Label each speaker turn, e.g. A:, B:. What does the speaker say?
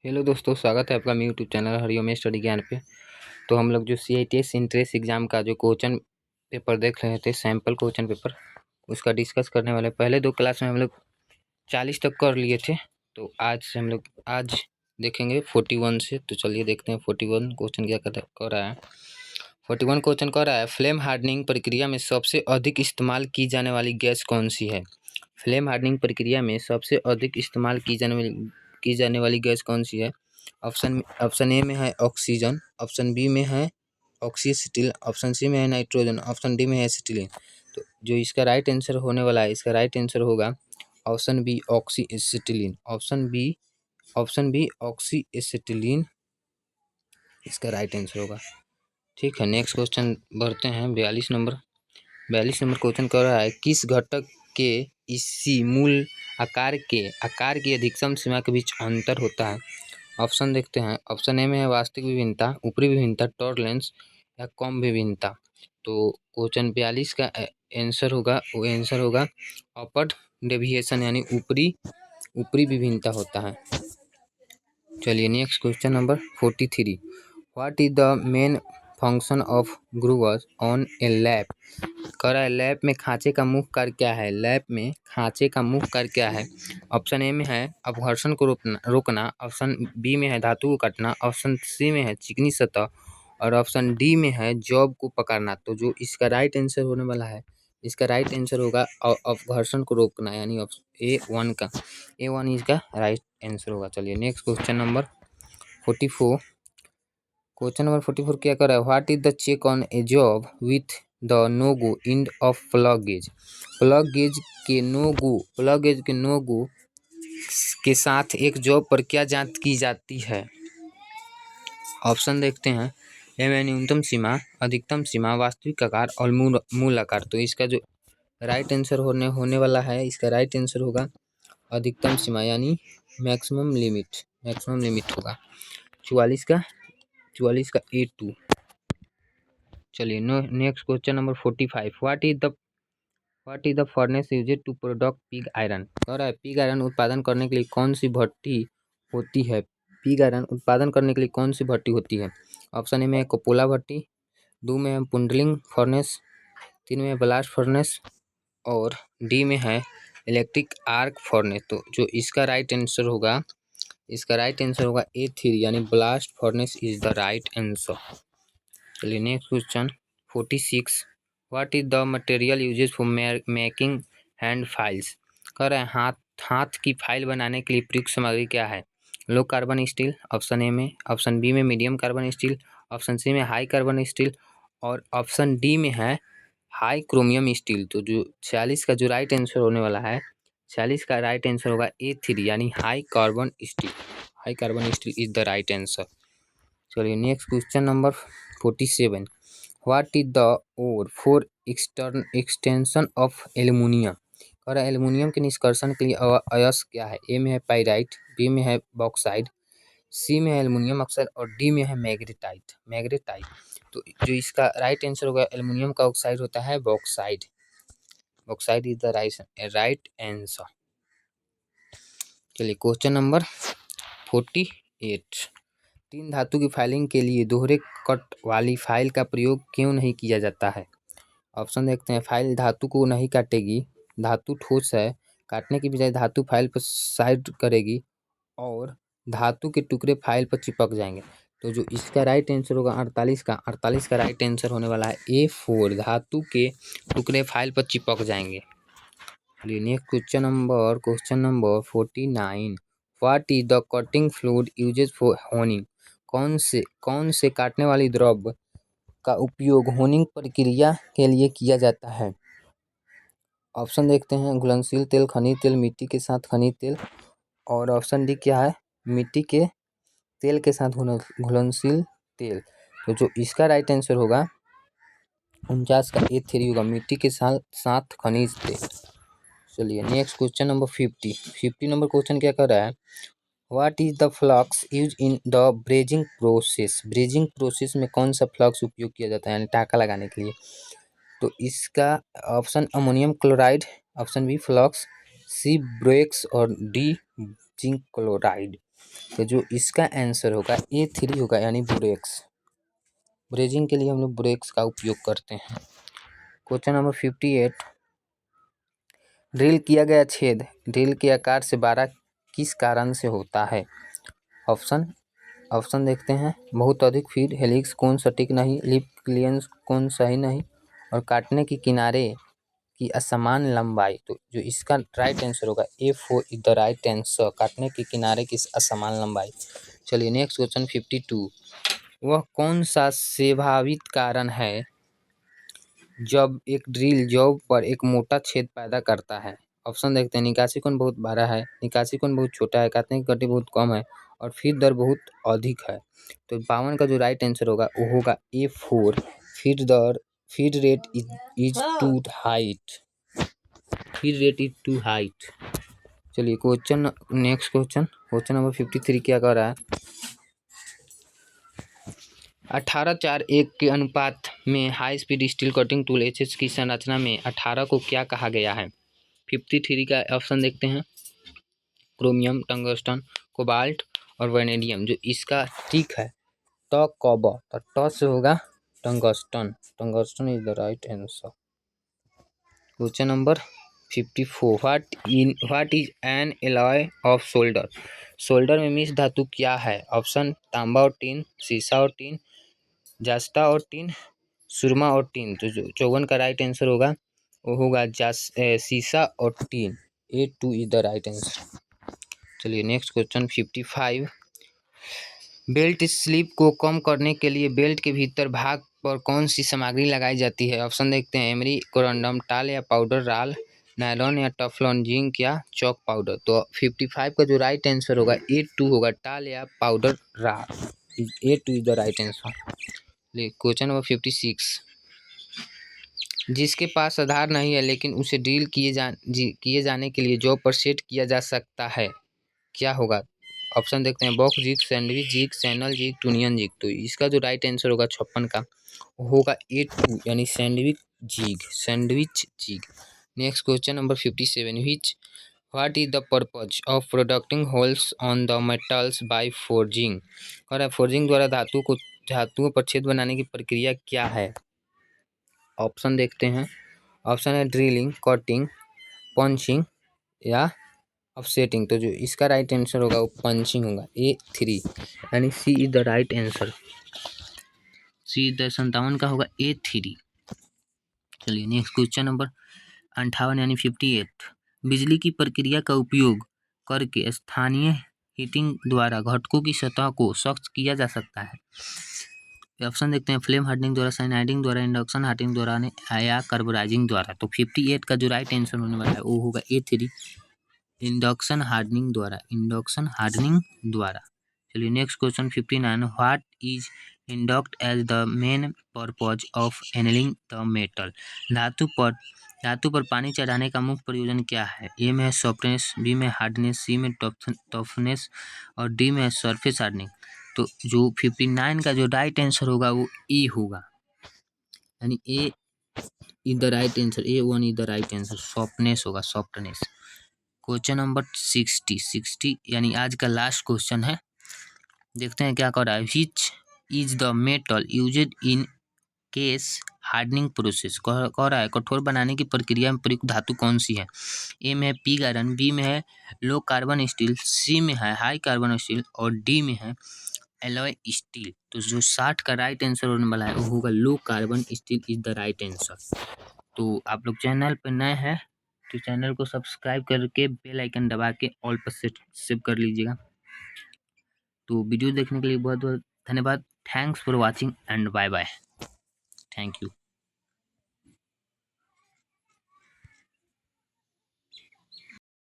A: Hello दोस्तों, स्वागत है आपका मेरे यूट्यूब चैनल हरिओम स्टडी ज्ञान पे। तो हम लोग जो CITS इंट्रेंस एग्ज़ाम का जो क्वेश्चन पेपर देख रहे थे, सैम्पल क्वेश्चन पेपर, उसका डिस्कस करने वाले। पहले 2 क्लास में हम लोग 40 तक कर लिए थे, तो आज देखेंगे 41 से। तो चलिए देखते हैं 41 क्वेश्चन क्या कह रहा है। 41 क्वेश्चन कह रहा है, फ्लेम हार्डनिंग प्रक्रिया में सबसे अधिक इस्तेमाल की जाने वाली गैस कौन सी है? फ्लेम हार्डनिंग प्रक्रिया में सबसे अधिक इस्तेमाल की जाने वाली गैस कौन सी है? ऑप्शन ए में है ऑक्सीजन, ऑप्शन बी में है ऑक्सीसिटिल, ऑप्शन सी में है नाइट्रोजन, ऑप्शन डी में है एसिटिलीन। तो जो इसका राइट आंसर होने वाला है, इसका राइट आंसर होगा option B oxyacetylene. Option B oxyacetylene इसका राइट आंसर होगा। ठीक है, नेक्स्ट क्वेश्चन बढ़ते हैं। 42 नंबर क्वेश्चन कर रहा है, किस घटक के इसी मूल आकार की अधिकतम सीमा के बीच अंतर होता है? ऑप्शन देखते हैं। ऑप्शन ए में है वास्तविक विभिन्नता, ऊपरी विभिन्नता, टॉलरेंस या कम विभिन्नता। तो क्वेश्चन 42 का आंसर होगा अपवर्ड डेविएशन, यानी ऊपरी विभिन्नता होता है। चलिए next question number 43, what is the main function of grooves on a lap? कह रहा है लैप में खांचे का मुख्य कार्य क्या है? लैप में खांचे का मुख्य कार्य क्या है? ऑप्शन ए में है अपघर्षण को रोकना, ऑप्शन बी में है धातु को काटना, ऑप्शन सी में है चिकनी सतह और ऑप्शन डी में है जॉब को पकड़ना। तो जो इसका राइट आंसर होने वाला है, इसका राइट आंसर होगा अपघर्षण को रोकना, यानी ए वन इसका राइट आंसर होगा। चलिए next question number 44। Question number 44 क्या कर रहा है, what is the check on a job with the no go end of plug gauge? Plug gauge के नो गो के साथ एक जॉब पर क्या जांच की जाती है? ऑप्शन देखते हैं। ए में न्यूनतम सीमा, अधिकतम सीमा, वास्तविक आकार और मूल आकार। तो इसका जो राइट आंसर होने वाला है, इसका राइट आंसर होगा अधिकतम सीमा, यानी मैक्सिमम लिमिट होगा 44 का A2। चलिए next question number 45, what is the furnace used to product pig iron? कह रहा है पिग आयरन उत्पादन करने के लिए कौन सी भट्टी होती है? पिग आयरन उत्पादन करने के लिए कौन सी भट्टी होती है? ऑप्शन ए में है कपोला भट्टी, 2 में है पुंडलिंग फर्नेस, 3 में है ब्लास्ट फर्नेस और डी में है इलेक्ट्रिक आर्क फर्नेस। तो जो इसका राइट आंसर होगा, A3, यानी blast furnace is the right answer. चलिए next question 46, what is the material uses for making hand files? कह रहे हैं हाथ की फाइल बनाने के लिए प्रयुक्त सामग्री क्या है? Low carbon steel, option A में, ऑप्शन बी में medium carbon steel, option C में हाई कार्बन स्टील और ऑप्शन डी में है हाई क्रोमियम स्टील। तो जो 46 का जो राइट आंसर होने वाला है, 46 का राइट आंसर होगा A3, यानी high carbon steel is the right answer. चलिए next question number 47, what is the ore for extension of aluminium? और एल्युमिनियम के निष्कर्षण के लिए अयस्क क्या है? ए में है पाइराइट, बी में है बॉक्साइड, सी में है एल्युमिनियम ऑक्साइड और डी में है मैग्नेटाइट। तो जो इसका राइट आंसर होगा एल्युमिनियम का ऑक्साइड होता है bauxite is the right answer. चलिए क्वेश्चन नंबर 48, 3 धातु की फाइलिंग के लिए दोहरे कट वाली फाइल का प्रयोग क्यों नहीं किया जाता है? ऑप्शन देखते हैं। फाइल धातु को नहीं काटेगी, धातु ठोस है, काटने की बजाय धातु फाइल पर साइड करेगी और धातु के टुकड़े फाइल पर चिपक जाएंगे। तो जो इसका राइट आंसर होगा 48 का राइट आंसर होने वाला है A4, धातु के टुकड़े फाइल पर चिपक जाएंगे। Next question number 49, what is the cutting fluid uses for honing? कौन से काटने वाली द्रव का उपयोग होनिंग प्रक्रिया के लिए किया जाता है? ऑप्शन देखते हैं। घुलनशील तेल, खनिज तेल, मिट्टी के साथ खनिज तेल और ऑप्शन डी क्या है? मिट्टी के तेल के साथ घुलनशील तेल। तो जो इसका राइट आंसर होगा 49 का A3 होगा, मिट्टी के साथ खनिज तेल। चलिए next question number 50 number question क्या कर रहा है, what is the flux use in the brazing process में कौन सा फ्लक्स उपयोग किया जाता है, यानी टाँका लगाने के लिए? तो इसका option ammonium chloride, option B flux, C borax और डी जिंक क्लोराइड। तो जो इसका आंसर होगा A3 होगा, यानी बोरेक्स। ब्रेजिंग के लिए हम लोग बोरेक्स का उपयोग करते हैं। क्वेश्चन नंबर 58, ड्रिल किया गया छेद ड्रिल के आकार से 12 किस कारण से होता है? ऑप्शन देखते हैं। बहुत अधिक फीड, हेलिक्स कोण सटीक नहीं, लिप क्लियरेंस कोण सही नहीं, और काटने की किनारे की असमान लंबाई। तो जो इसका राइट आंसर होगा A4 is the right answer, काटने की किनारे की असमान लंबाई। चलिए नेक्स्ट क्वेश्चन 52, वह कौन सा संभावित कारण है जब एक ड्रिल जॉब पर एक मोटा छेद पैदा करता है? ऑप्शन देखते हैं। निकासी कोण बहुत बड़ा है, निकासी कोण बहुत छोटा है, काटने की गति बहुत कम है, और फीड दर बहुत अधिक है। तो 52 का जो राइट आंसर होगा वो होगा A4, feed rate is too height. Feed rate is too height. चलिए नेक्स्ट क्वेश्चन नंबर 53 क्या कर रहा है? 18:4:1 के अनुपात में high speed steel cutting tool HS की संरचना में 18 को क्या कहा गया है? 53 का ऑप्शन देखते हैं। क्रोमियम, टंगस्टन, कोबाल्ट और वेनेडियम। जो इसका टिक है तो कॉपर, तो ट से होगा tungsten. Tungsten is the right answer. Question number 54, what is an alloy of solder? Solder में मिश्र धातु क्या है? ऑप्शन तांबा और टीन, सीसा और टीन, जास्ता और टीन, सुरमा और टीन। तो जो 54 का राइट आंसर होगा वो होगा सीसा और tin. A2 is the right answer. चलिए नेक्स्ट क्वेश्चन 55, बेल्ट स्लिप को कम करने के लिए बेल्ट के भीतर भाग पर कौन सी सामग्री लगाई जाती है? ऑप्शन देखते हैं। एमरी, कोरंडम, टाल या पाउडर, राल, नायलॉन या टफलॉन, जिंक या चौक पाउडर। तो 55 का जो राइट आंसर होगा A2 होगा, टाल या पाउडर राल। A2 is the right answer. Question number 56, जिसके पास आधार नहीं है लेकिन उसे ड्रिल किए जाने के लिए जॉब पर सेट किया जा सकता है, क्या होगा? ऑप्शन देखते हैं। Box jig, sandwich jig, channel jig, trunnion jig. तो इसका जो राइट आंसर होगा 56 का होगा A2, यानी sandwich jig. Next question number 57, what is the purpose of producting holes on the metals by forging? और फोर्जिंग द्वारा धातुओं पर छेद बनाने की प्रक्रिया क्या है? ऑप्शन देखते हैं। ऑप्शन है ड्रिलिंग, कटिंग, पंचिंग या ऑफसेटिंग। तो जो इसका राइट आंसर होगा वो पंचिंग होगा, A3, यानी C is the right answer. C is the 57 का होगा A3। चलिए नेक्स्ट क्वेश्चन नंबर 58 यानी 58, बिजली की प्रक्रिया का उपयोग करके स्थानीय हीटिंग द्वारा घटकों की सतह को सख्त किया जा सकता है। ऑप्शन देखते हैं। फ्लेम हार्डनिंग द्वारा, साइनाइडिंग द्वारा, इंडक्शन हार्डनिंग द्वारा या कार्बोराइजिंग द्वारा। तो 58 का जो राइट आंसर होने वाला है वो होगा A3, इंडक्शन हार्डनिंग द्वारा। चलिए next question 59, what is induct as the main purpose of annealing the metal? धातु पर पानी चढ़ाने का मुख्य प्रयोजन क्या है? A में है सॉफ्टनेस, B में हार्डनेस, C में टफनेस और D में है सरफेस हार्डनिंग। तो जो 59 का जो राइट आंसर होगा वो E होगा, यानी A is the right answer. A1 is the right answer, softness होगा, सॉफ्टनेस। क्वेश्चन नंबर 60 यानी आज का लास्ट क्वेश्चन है। देखते हैं क्या कर रहा है। Which is the metal used in case hardening process? कह रहा है कठोर बनाने की प्रक्रिया में प्रयुक्त धातु कौन सी है? A में है पिग आयरन, B में है लो कार्बन स्टील, C में है हाई कार्बन स्टील और D में है एलॉय स्टील। तो जो 60 का राइट आंसर होने वाला है वो होगा लो carbon steel is the right answer. तो आप लोग चैनल पर नए हैं तो चैनल को सब्सक्राइब करके बेल आइकन दबा के ऑल पर सेव कर लीजिएगा। तो वीडियो देखने के लिए बहुत बहुत धन्यवाद। Thanks for watching and bye bye. Thank you.